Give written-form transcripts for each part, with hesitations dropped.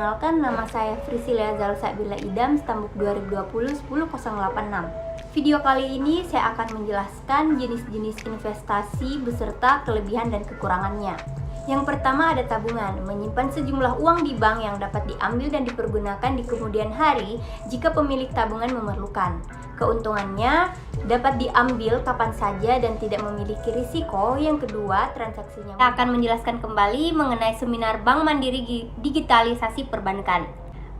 Perkenalkan, nama saya Priscilia Zalsabila Idam, Stambuk 2020 10086. Video kali ini saya akan menjelaskan jenis-jenis investasi beserta kelebihan dan kekurangannya. Yang pertama ada tabungan, menyimpan sejumlah uang di bank yang dapat diambil dan dipergunakan di kemudian hari jika pemilik tabungan memerlukan. Keuntungannya dapat diambil kapan saja dan tidak memiliki risiko. Yang kedua, transaksinya. Saya akan menjelaskan kembali mengenai seminar Bank Mandiri Digitalisasi Perbankan.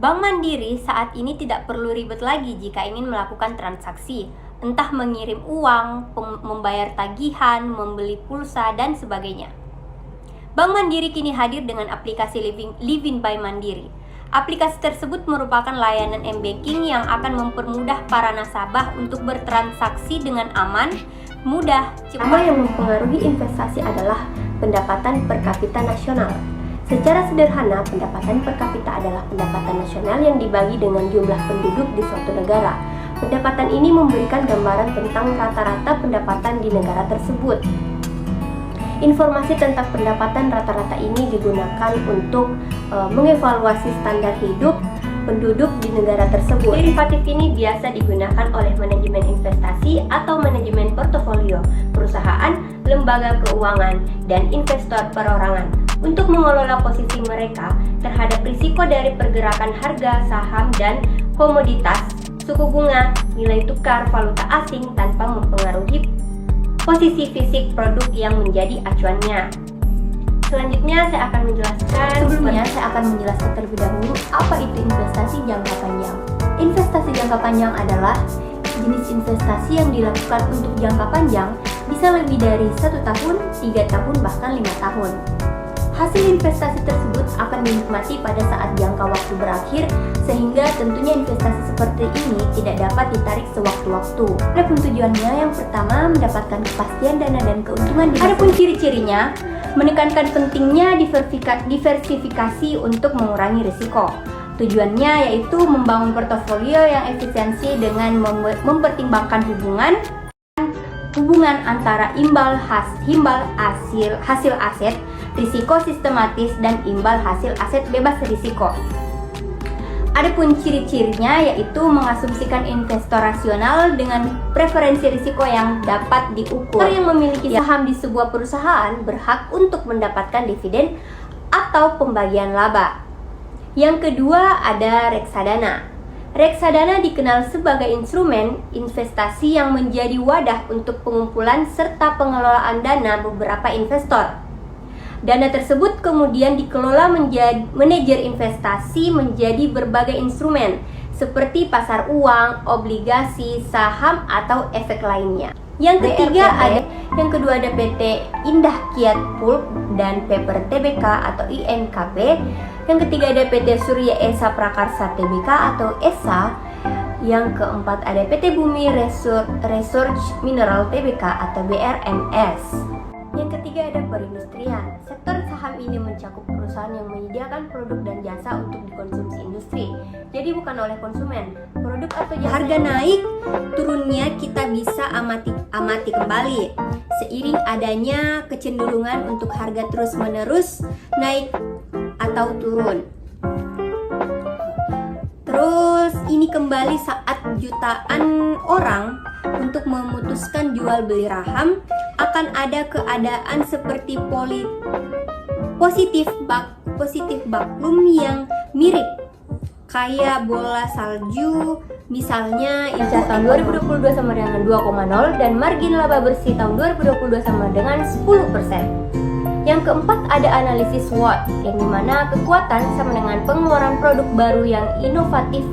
Bank Mandiri saat ini tidak perlu ribet lagi jika ingin melakukan transaksi, entah mengirim uang, membayar tagihan, membeli pulsa, dan sebagainya. Bank Mandiri kini hadir dengan aplikasi Livin by Mandiri. Aplikasi tersebut merupakan layanan m-banking yang akan mempermudah para nasabah untuk bertransaksi dengan aman, mudah, cepat. Hal yang mempengaruhi investasi adalah pendapatan per kapita nasional. Secara sederhana, pendapatan per kapita adalah pendapatan nasional yang dibagi dengan jumlah penduduk di suatu negara. Pendapatan ini memberikan gambaran tentang rata-rata pendapatan di negara tersebut. Informasi tentang pendapatan rata-rata ini digunakan untuk mengevaluasi standar hidup penduduk di negara tersebut. Derivatif ini biasa digunakan oleh manajemen investasi atau manajemen portofolio, perusahaan, lembaga keuangan, dan investor perorangan untuk mengelola posisi mereka terhadap risiko dari pergerakan harga saham dan komoditas, suku bunga, nilai tukar valuta asing tanpa mempengaruhi posisi fisik produk yang menjadi acuannya. Selanjutnya saya akan menjelaskan terlebih dahulu apa itu investasi jangka panjang. Investasi jangka panjang adalah jenis investasi yang dilakukan untuk jangka panjang, bisa lebih dari 1 tahun, 3 tahun, bahkan 5 tahun. Hasil investasi tersebut akan dinikmati pada saat jangka waktu berakhir, sehingga tentunya investasi seperti ini tidak dapat ditarik sewaktu-waktu. Adapun tujuannya, yang pertama mendapatkan kepastian dana dan keuntungan. Adapun ciri-cirinya, menekankan pentingnya diversifikasi untuk mengurangi risiko. Tujuannya yaitu membangun portofolio yang efisiensi dengan mempertimbangkan hubungan antara imbal hasil aset, risiko sistematis, dan imbal hasil aset bebas risiko. Adapun ciri-cirinya yaitu mengasumsikan investor rasional dengan preferensi risiko yang dapat diukur. Orang yang memiliki saham di sebuah perusahaan berhak untuk mendapatkan dividen atau pembagian laba. Yang kedua ada reksadana. Reksadana dikenal sebagai instrumen investasi yang menjadi wadah untuk pengumpulan serta pengelolaan dana beberapa investor. Dana tersebut kemudian dikelola manajer investasi menjadi berbagai instrumen seperti pasar uang, obligasi, saham, atau efek lainnya. Yang kedua ada PT Indah Kiat Pulp dan Paper Tbk atau INKP. Yang ketiga ada PT Surya Esa Prakarsa Tbk atau ESA. Yang keempat ada PT Bumi Research Mineral Tbk atau BRMS. Yang ketiga ada perindustrian. Sektor saham ini mencakup perusahaan yang menyediakan produk dan jasa untuk dikonsumsi industri. Jadi bukan oleh konsumen. Produk atau jasa harga naik, turunnya kita bisa amati kembali. Seiring adanya kecenderungan untuk harga terus-menerus naik atau turun. Terus ini kembali saat jutaan orang untuk memutuskan jual beli saham, akan ada keadaan seperti positif baklum yang mirip kayak bola salju. Misalnya tahun 2022 sama dengan 2,0 dan margin laba bersih tahun 2022 sama dengan 10%. Yang keempat ada analisis SWOT, yang dimana kekuatan sama dengan pengeluaran produk baru yang inovatif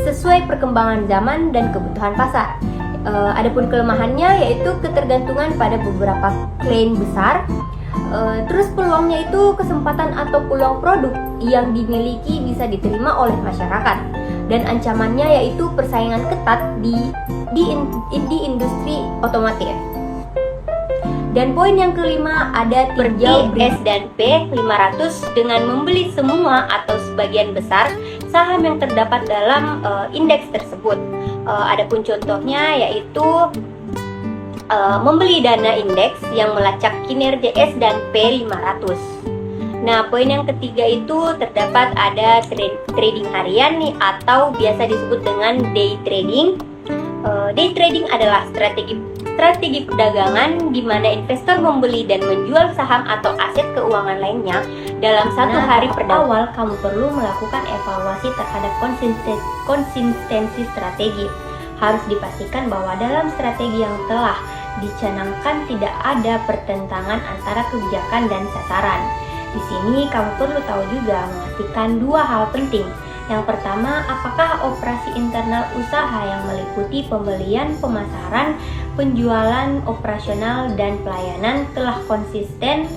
sesuai perkembangan zaman dan kebutuhan pasar. Adapun kelemahannya yaitu ketergantungan pada beberapa klaim besar. Terus peluangnya itu kesempatan atau peluang produk yang dimiliki bisa diterima oleh masyarakat, dan ancamannya yaitu persaingan ketat di industri otomotif. Dan poin yang kelima ada tinjau S&P 500 dengan membeli semua atau sebagian besar saham yang terdapat dalam indeks tersebut. Adapun contohnya yaitu membeli dana indeks yang melacak kinerja S&P 500. Nah, poin yang ketiga itu terdapat ada trading harian nih, atau biasa disebut dengan day trading. Day trading adalah strategi perdagangan di mana investor membeli dan menjual saham atau aset keuangan lainnya dalam satu hari perdagangan. Awal, kamu perlu melakukan evaluasi terhadap konsistensi strategi. Harus dipastikan bahwa dalam strategi yang telah dicanangkan tidak ada pertentangan antara kebijakan dan sasaran. Di sini kamu perlu tahu juga memastikan dua hal penting. Yang pertama, apakah operasi internal usaha yang meliputi pembelian, pemasaran, penjualan, operasional, dan pelayanan telah konsisten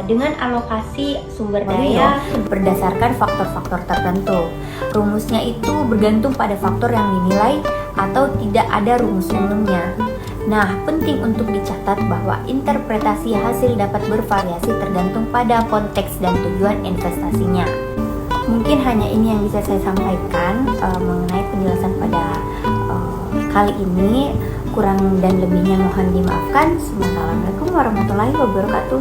dengan alokasi sumber daya berdasarkan faktor-faktor tertentu. Rumusnya itu bergantung pada faktor yang dinilai atau tidak ada rumus umumnya. Nah, penting untuk dicatat bahwa interpretasi hasil dapat bervariasi tergantung pada konteks dan tujuan investasinya. Mungkin hanya ini yang bisa saya sampaikan mengenai penjelasan pada kali ini. Kurang dan lebihnya mohon dimaafkan. Assalamualaikum warahmatullahi wabarakatuh.